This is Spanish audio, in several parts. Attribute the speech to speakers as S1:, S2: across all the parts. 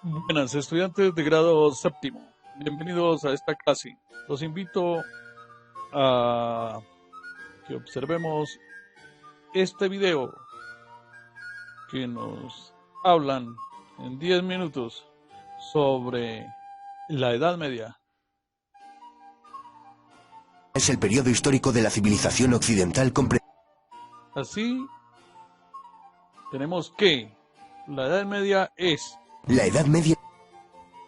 S1: Buenas, estudiantes de grado séptimo. Bienvenidos a esta clase. Los invito a que observemos este video que nos hablan en 10 minutos sobre la Edad Media.
S2: Es el periodo histórico de la civilización occidental
S1: Así, tenemos que la Edad Media es...
S2: La Edad Media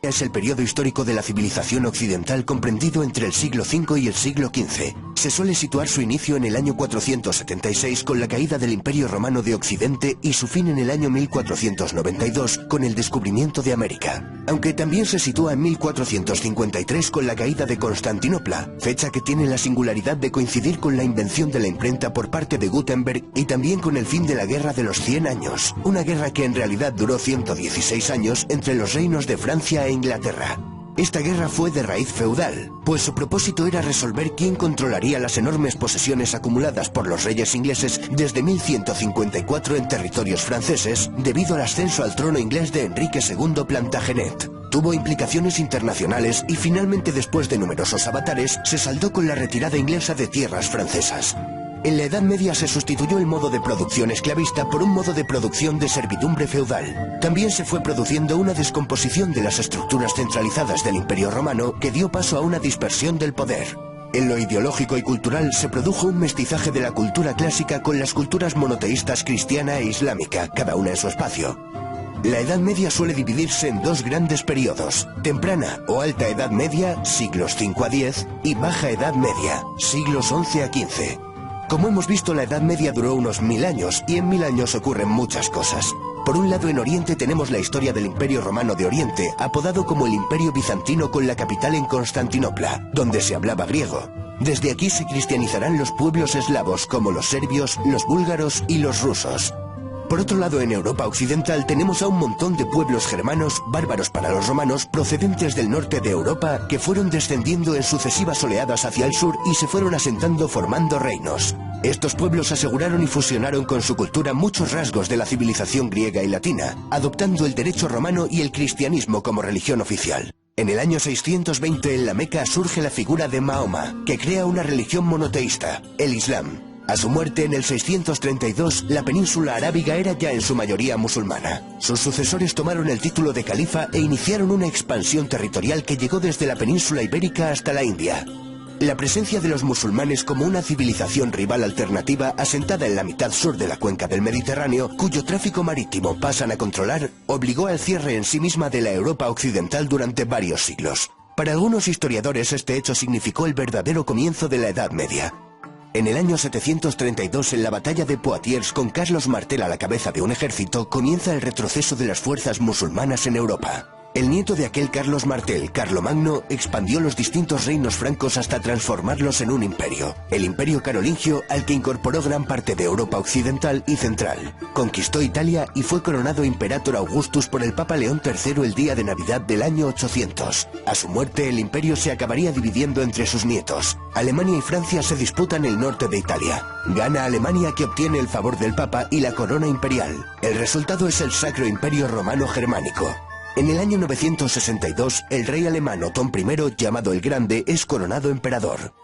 S2: es el periodo histórico de la civilización occidental comprendido entre el siglo V y el siglo XV. Se suele situar su inicio en el año 476 con la caída del Imperio Romano de Occidente y su fin en el año 1492 con el descubrimiento de América. Aunque también se sitúa en 1453 con la caída de Constantinopla, fecha que tiene la singularidad de coincidir con la invención de la imprenta por parte de Gutenberg y también con el fin de la Guerra de los 100 años, una guerra que en realidad duró 116 años entre los reinos de Francia e Inglaterra. Esta guerra fue de raíz feudal, pues su propósito era resolver quién controlaría las enormes posesiones acumuladas por los reyes ingleses desde 1154 en territorios franceses, debido al ascenso al trono inglés de Enrique II Plantagenet. Tuvo implicaciones internacionales y finalmente, después de numerosos avatares, se saldó con la retirada inglesa de tierras francesas. En la Edad Media se sustituyó el modo de producción esclavista por un modo de producción de servidumbre feudal. También se fue produciendo una descomposición de las estructuras centralizadas del Imperio Romano que dio paso a una dispersión del poder. En lo ideológico y cultural se produjo un mestizaje de la cultura clásica con las culturas monoteístas cristiana e islámica, cada una en su espacio. La Edad Media suele dividirse en dos grandes periodos: temprana o alta Edad Media, siglos V a X, y baja Edad Media, siglos XI a XV. Como hemos visto, la Edad Media duró unos 1000 años, y en 1000 años ocurren muchas cosas. Por un lado, en Oriente tenemos la historia del Imperio Romano de Oriente, apodado como el Imperio Bizantino, con la capital en Constantinopla, donde se hablaba griego. Desde aquí se cristianizarán los pueblos eslavos, como los serbios, los búlgaros y los rusos. Por otro lado, en Europa occidental tenemos a un montón de pueblos germanos, bárbaros para los romanos, procedentes del norte de Europa, que fueron descendiendo en sucesivas oleadas hacia el sur y se fueron asentando formando reinos. Estos pueblos aseguraron y fusionaron con su cultura muchos rasgos de la civilización griega y latina, adoptando el derecho romano y el cristianismo como religión oficial. En el año 620 en la Meca surge la figura de Mahoma, que crea una religión monoteísta, el Islam. A su muerte en el 632, la península arábiga era ya en su mayoría musulmana. Sus sucesores tomaron el título de califa e iniciaron una expansión territorial que llegó desde la península ibérica hasta la India. La presencia de los musulmanes como una civilización rival alternativa asentada en la mitad sur de la cuenca del Mediterráneo, cuyo tráfico marítimo pasan a controlar, obligó al cierre en sí misma de la Europa occidental durante varios siglos. Para algunos historiadores, este hecho significó el verdadero comienzo de la Edad Media. En el año 732, en la batalla de Poitiers, con Carlos Martel a la cabeza de un ejército, comienza el retroceso de las fuerzas musulmanas en Europa. El nieto de aquel Carlos Martel, Carlomagno, expandió los distintos reinos francos hasta transformarlos en un imperio, el Imperio Carolingio, al que incorporó gran parte de Europa occidental y central. Conquistó Italia y fue coronado Imperator Augustus por el Papa León III el día de Navidad del año 800. A su muerte, el imperio se acabaría dividiendo entre sus nietos. Alemania y Francia se disputan el norte de Italia. Gana Alemania, que obtiene el favor del Papa y la corona imperial. El resultado es el Sacro Imperio Romano Germánico. En el año 962, el rey alemán Otón I, llamado el Grande, es coronado emperador.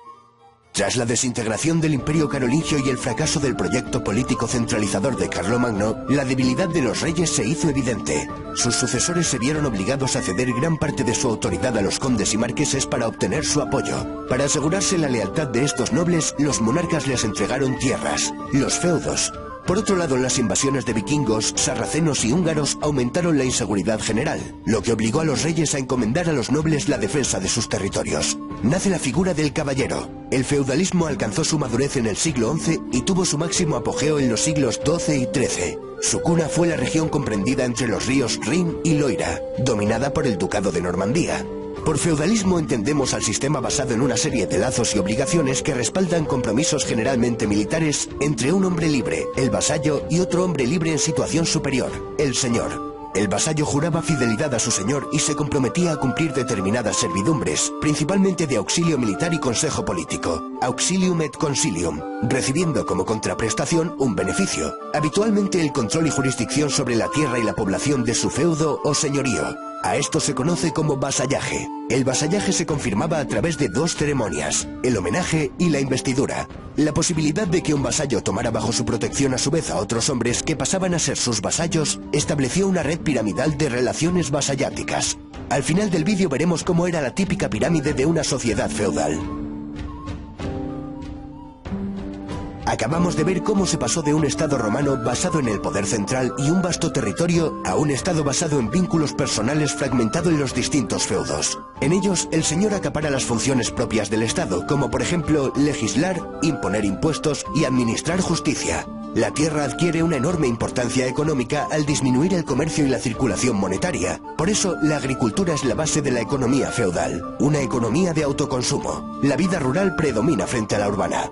S2: Tras la desintegración del Imperio Carolingio y el fracaso del proyecto político centralizador de Carlomagno, la debilidad de los reyes se hizo evidente. Sus sucesores se vieron obligados a ceder gran parte de su autoridad a los condes y marqueses para obtener su apoyo. Para asegurarse la lealtad de estos nobles, los monarcas les entregaron tierras, los feudos. Por otro lado, las invasiones de vikingos, sarracenos y húngaros aumentaron la inseguridad general, lo que obligó a los reyes a encomendar a los nobles la defensa de sus territorios. Nace la figura del caballero. El feudalismo alcanzó su madurez en el siglo XI y tuvo su máximo apogeo en los siglos XII y XIII. Su cuna fue la región comprendida entre los ríos Rin y Loira, dominada por el Ducado de Normandía. Por feudalismo entendemos al sistema basado en una serie de lazos y obligaciones que respaldan compromisos generalmente militares entre un hombre libre, el vasallo, y otro hombre libre en situación superior, el señor. El vasallo juraba fidelidad a su señor y se comprometía a cumplir determinadas servidumbres, principalmente de auxilio militar y consejo político, auxilium et consilium, recibiendo como contraprestación un beneficio, habitualmente el control y jurisdicción sobre la tierra y la población de su feudo o señorío. A esto se conoce como vasallaje. El vasallaje se confirmaba a través de dos ceremonias, el homenaje y la investidura. La posibilidad de que un vasallo tomara bajo su protección a su vez a otros hombres que pasaban a ser sus vasallos estableció una red piramidal de relaciones vasalláticas. Al final del vídeo veremos cómo era la típica pirámide de una sociedad feudal. Acabamos de ver cómo se pasó de un estado romano basado en el poder central y un vasto territorio a un estado basado en vínculos personales fragmentado en los distintos feudos. En ellos, el señor acapara las funciones propias del estado, como por ejemplo legislar, imponer impuestos y administrar justicia. La tierra adquiere una enorme importancia económica al disminuir el comercio y la circulación monetaria. Por eso, la agricultura es la base de la economía feudal, una economía de autoconsumo. La vida rural predomina frente a la urbana.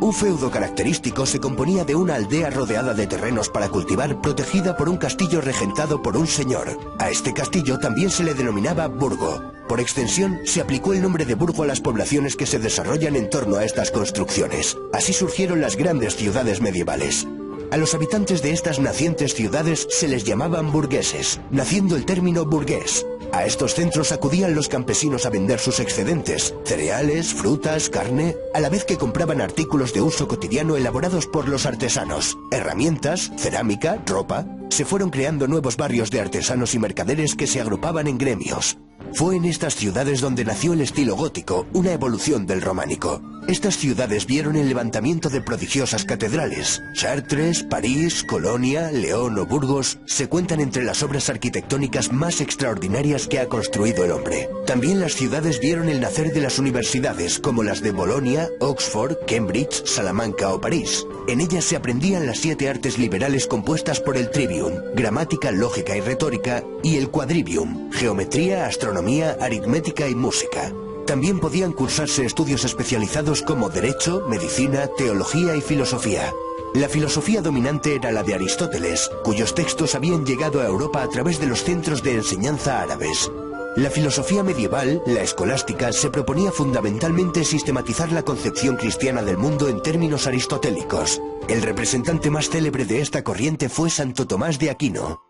S2: Un feudo característico se componía de una aldea rodeada de terrenos para cultivar, protegida por un castillo regentado por un señor. A este castillo también se le denominaba burgo. Por extensión, se aplicó el nombre de burgo a las poblaciones que se desarrollan en torno a estas construcciones. Así surgieron las grandes ciudades medievales. A los habitantes de estas nacientes ciudades se les llamaban burgueses, naciendo el término burgués. A estos centros acudían los campesinos a vender sus excedentes, cereales, frutas, carne, a la vez que compraban artículos de uso cotidiano elaborados por los artesanos, herramientas, cerámica, ropa. Se fueron creando nuevos barrios de artesanos y mercaderes que se agrupaban en gremios. Fue en estas ciudades donde nació el estilo gótico, una evolución del románico. Estas ciudades vieron el levantamiento de prodigiosas catedrales. Chartres, París, Colonia, León o Burgos se cuentan entre las obras arquitectónicas más extraordinarias que ha construido el hombre. También las ciudades vieron el nacer de las universidades, como las de Bolonia, Oxford, Cambridge, Salamanca o París. En ellas se aprendían las 7 artes liberales compuestas por el trivium, gramática, lógica y retórica, y el quadrivium, geometría, astronomía, aritmética y música. También podían cursarse estudios especializados como Derecho, Medicina, Teología y Filosofía. La filosofía dominante era la de Aristóteles, cuyos textos habían llegado a Europa a través de los centros de enseñanza árabes. La filosofía medieval, la escolástica, se proponía fundamentalmente sistematizar la concepción cristiana del mundo en términos aristotélicos. El representante más célebre de esta corriente fue Santo Tomás de Aquino.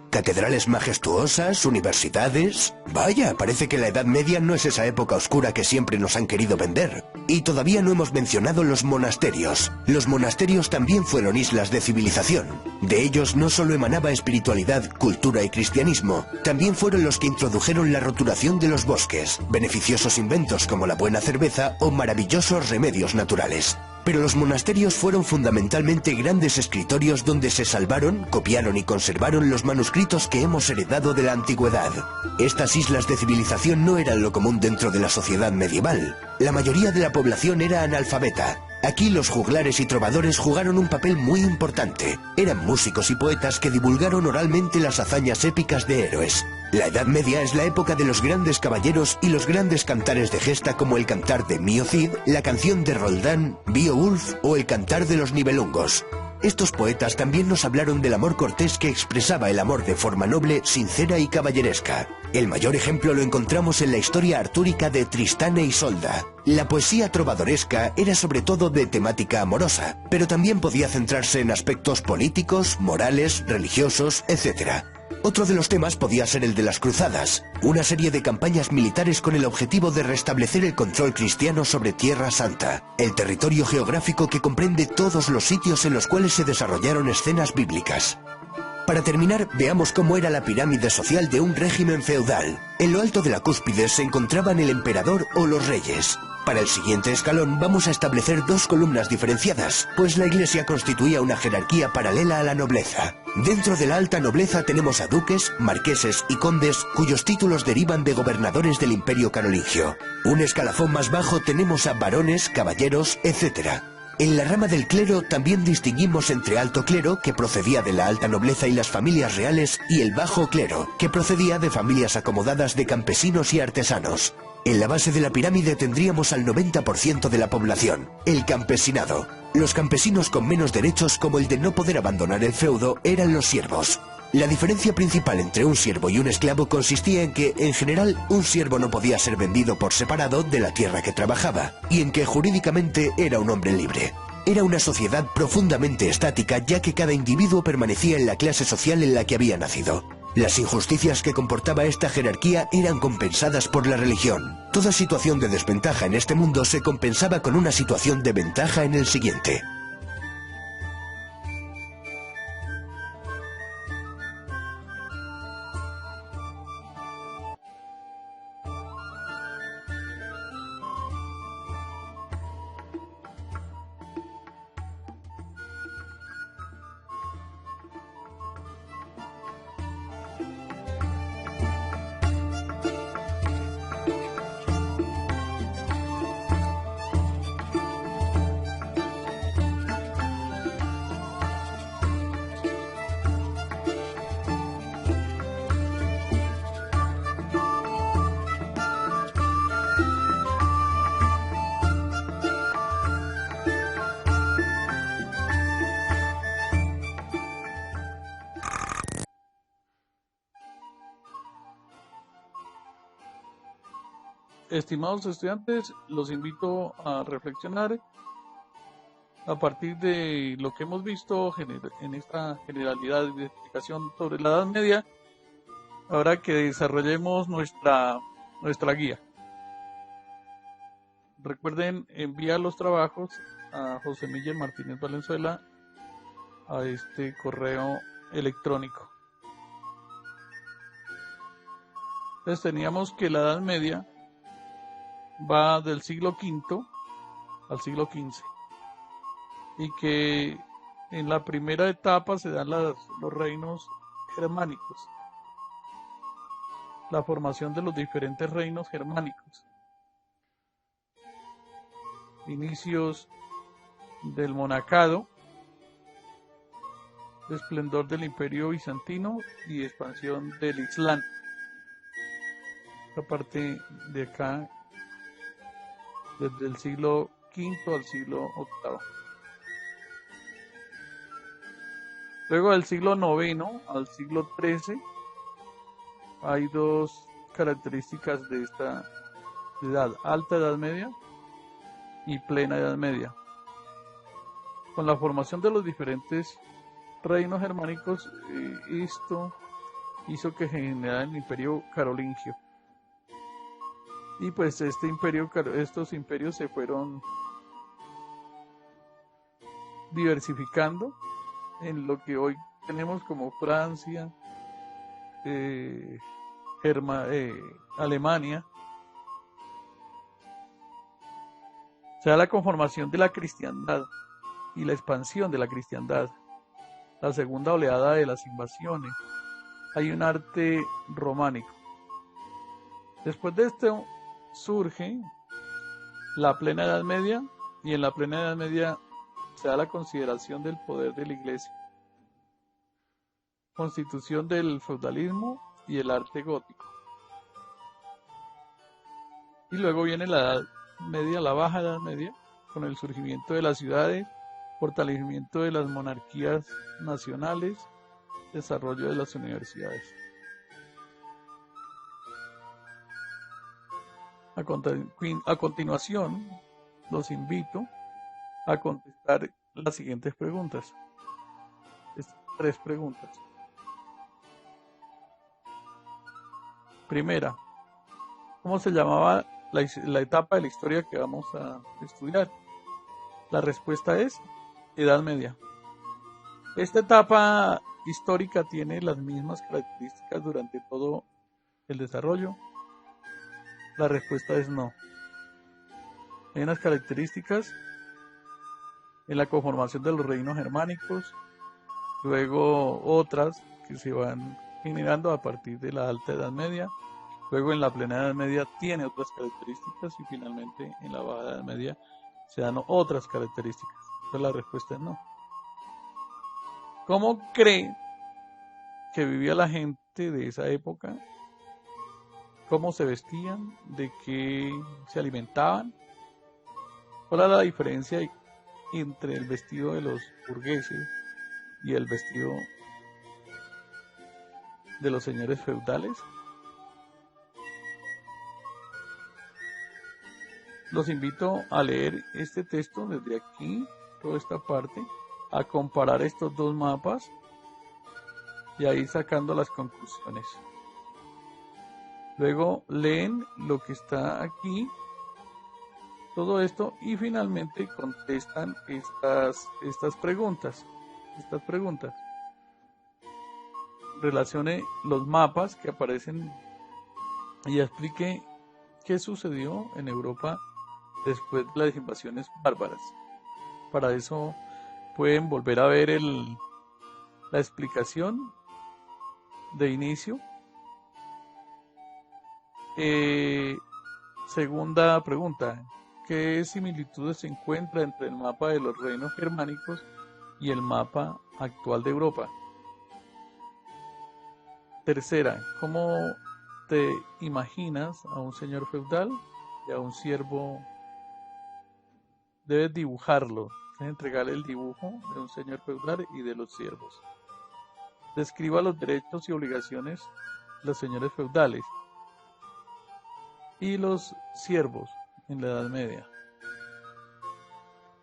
S2: Catedrales majestuosas, universidades... Vaya, parece que la Edad Media no es esa época oscura que siempre nos han querido vender. Y todavía no hemos mencionado los monasterios. Los monasterios también fueron islas de civilización. De ellos no solo emanaba espiritualidad, cultura y cristianismo, también fueron los que introdujeron la roturación de los bosques, beneficiosos inventos como la buena cerveza o maravillosos remedios naturales. Pero los monasterios fueron fundamentalmente grandes escritorios donde se salvaron, copiaron y conservaron los manuscritos que hemos heredado de la antigüedad. Estas islas de civilización no eran lo común dentro de la sociedad medieval. La mayoría de la población era analfabeta. Aquí los juglares y trovadores jugaron un papel muy importante. Eran músicos y poetas que divulgaron oralmente las hazañas épicas de héroes. La Edad Media es la época de los grandes caballeros y los grandes cantares de gesta como el cantar de Mío Cid, la canción de Roldán, Beowulf o el cantar de los Nibelungos. Estos poetas también nos hablaron del amor cortés que expresaba el amor de forma noble, sincera y caballeresca. El mayor ejemplo lo encontramos en la historia artúrica de Tristán e Isolda. La poesía trovadoresca era sobre todo de temática amorosa, pero también podía centrarse en aspectos políticos, morales, religiosos, etc. Otro de los temas podía ser el de las cruzadas, una serie de campañas militares con el objetivo de restablecer el control cristiano sobre Tierra Santa, el territorio geográfico que comprende todos los sitios en los cuales se desarrollaron escenas bíblicas. Para terminar, veamos cómo era la pirámide social de un régimen feudal. En lo alto de la cúspide se encontraban el emperador o los reyes. Para el siguiente escalón vamos a establecer dos columnas diferenciadas, pues la iglesia constituía una jerarquía paralela a la nobleza. Dentro de la alta nobleza tenemos a duques, marqueses y condes cuyos títulos derivan de gobernadores del Imperio Carolingio. Un escalafón más bajo tenemos a varones, caballeros, etc. En la rama del clero también distinguimos entre alto clero, que procedía de la alta nobleza y las familias reales, y el bajo clero, que procedía de familias acomodadas de campesinos y artesanos. En la base de la pirámide tendríamos al 90% de la población, el campesinado. Los campesinos con menos derechos, como el de no poder abandonar el feudo, eran los siervos. La diferencia principal entre un siervo y un esclavo consistía en que, en general, un siervo no podía ser vendido por separado de la tierra que trabajaba, y en que jurídicamente era un hombre libre. Era una sociedad profundamente estática, ya que cada individuo permanecía en la clase social en la que había nacido. Las injusticias que comportaba esta jerarquía eran compensadas por la religión. Toda situación de desventaja en este mundo se compensaba con una situación de ventaja en el siguiente.
S1: Estimados estudiantes, los invito a reflexionar a partir de lo que hemos visto en esta generalidad de explicación sobre la Edad Media, ahora que desarrollemos nuestra guía. Recuerden enviar los trabajos a José Miguel Martínez Valenzuela a este correo electrónico. Entonces teníamos que la Edad Media va del siglo V al siglo XV y que en la primera etapa se dan los reinos germánicos, la formación de los diferentes reinos germánicos, inicios del monacado, esplendor del imperio bizantino y expansión del Islam. Esta parte de acá desde el siglo V al siglo VIII. Luego del siglo IX al siglo XIII hay dos características de esta edad: alta Edad Media y plena Edad Media. Con la formación de los diferentes reinos germánicos, esto hizo que generara el imperio carolingio. Y pues estos imperios se fueron diversificando en lo que hoy tenemos como Francia, Alemania. Se da la conformación de la cristiandad y la expansión de la cristiandad, la segunda oleada de las invasiones. Hay un arte románico. Después de esto surge la plena Edad Media, y en la plena Edad Media se da la consideración del poder de la Iglesia, constitución del feudalismo y el arte gótico. Y luego viene la Edad Media, la Baja Edad Media, con el surgimiento de las ciudades, fortalecimiento de las monarquías nacionales, desarrollo de las universidades. A continuación, los invito a contestar las siguientes preguntas. Estas 3 preguntas. Primera, ¿cómo se llamaba la etapa de la historia que vamos a estudiar? La respuesta es Edad Media. Esta etapa histórica tiene las mismas características durante todo el desarrollo. La respuesta es no. Hay unas características en la conformación de los reinos germánicos, luego otras que se van generando a partir de la Alta Edad Media, luego en la Plena Edad Media tiene otras características y finalmente en la Baja Edad Media se dan otras características. Entonces la respuesta es no. ¿Cómo cree que vivía la gente de esa época? ¿Cómo se vestían? ¿De qué se alimentaban? ¿Cuál era la diferencia entre el vestido de los burgueses y el vestido de los señores feudales? Los invito a leer este texto desde aquí, toda esta parte, a comparar estos dos mapas y ahí sacando las conclusiones. Luego leen lo que está aquí, todo esto, y finalmente contestan estas preguntas. Relacione los mapas que aparecen y explique qué sucedió en Europa después de las invasiones bárbaras. Para eso pueden volver a ver la explicación de inicio. Segunda pregunta: ¿qué similitudes se encuentra entre el mapa de los reinos germánicos y el mapa actual de Europa? Tercera: ¿cómo te imaginas a un señor feudal y a un siervo? Debes dibujarlo, debes entregarle el dibujo de un señor feudal y de los siervos. Describa los derechos y obligaciones de los señores feudales y los siervos en la Edad Media.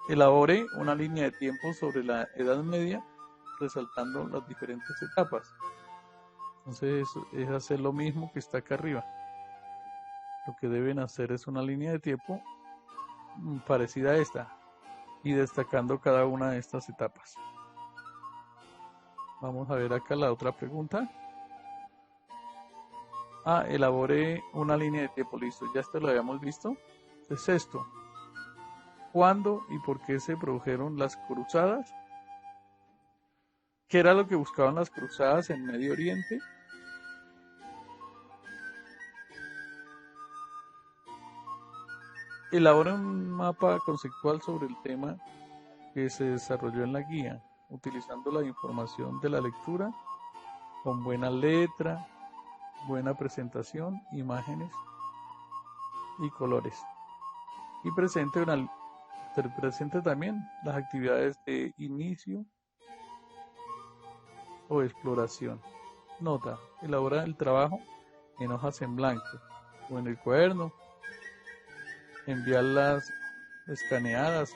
S1: Elabore una línea de tiempo sobre la Edad Media, resaltando las diferentes etapas. Entonces es hacer lo mismo que está acá arriba. Lo que deben hacer es una línea de tiempo parecida a esta y destacando cada una de estas etapas. Vamos a ver acá la otra pregunta. Elabore una línea de tiempo. Listo, ya esto lo habíamos visto. Es esto: ¿cuándo y por qué se produjeron las cruzadas? ¿Qué era lo que buscaban las cruzadas en Medio Oriente? Elabora un mapa conceptual sobre el tema que se desarrolló en la guía, utilizando la información de la lectura con buena letra, buena presentación, imágenes y colores. Y presente también las actividades de inicio o exploración. Nota: elabora el trabajo en hojas en blanco o en el cuaderno. Enviarlas escaneadas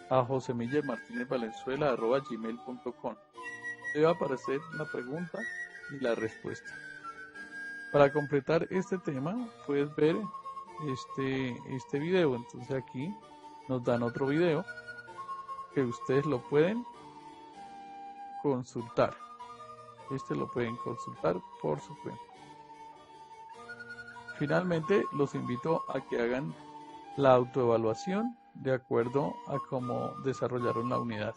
S1: a josemillermartinezvalenzuela@gmail.com. Debe aparecer la pregunta y la respuesta. Para completar este tema puedes ver este video. Entonces aquí nos dan otro video que ustedes lo pueden consultar. Lo pueden consultar por su cuenta. Finalmente, los invito a que hagan la autoevaluación de acuerdo a cómo desarrollaron la unidad.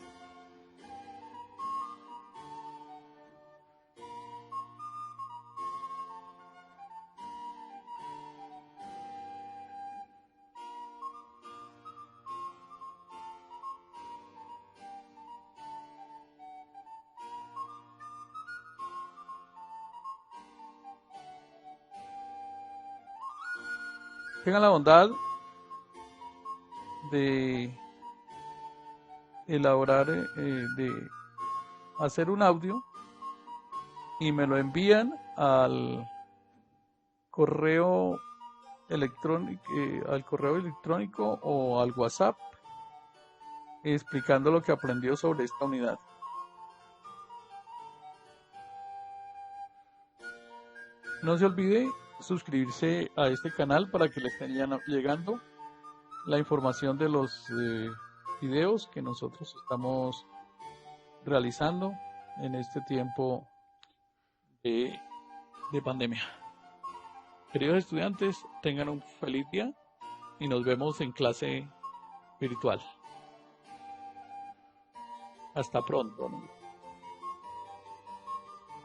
S1: Tengan la bondad de elaborar, de hacer un audio y me lo envían al correo electrónico o al WhatsApp, explicando lo que aprendió sobre esta unidad. No se olvide suscribirse a este canal para que le estén llegando la información de los videos que nosotros estamos realizando en este tiempo de pandemia. Queridos estudiantes, tengan un feliz día y nos vemos en clase virtual. Hasta pronto, amigos.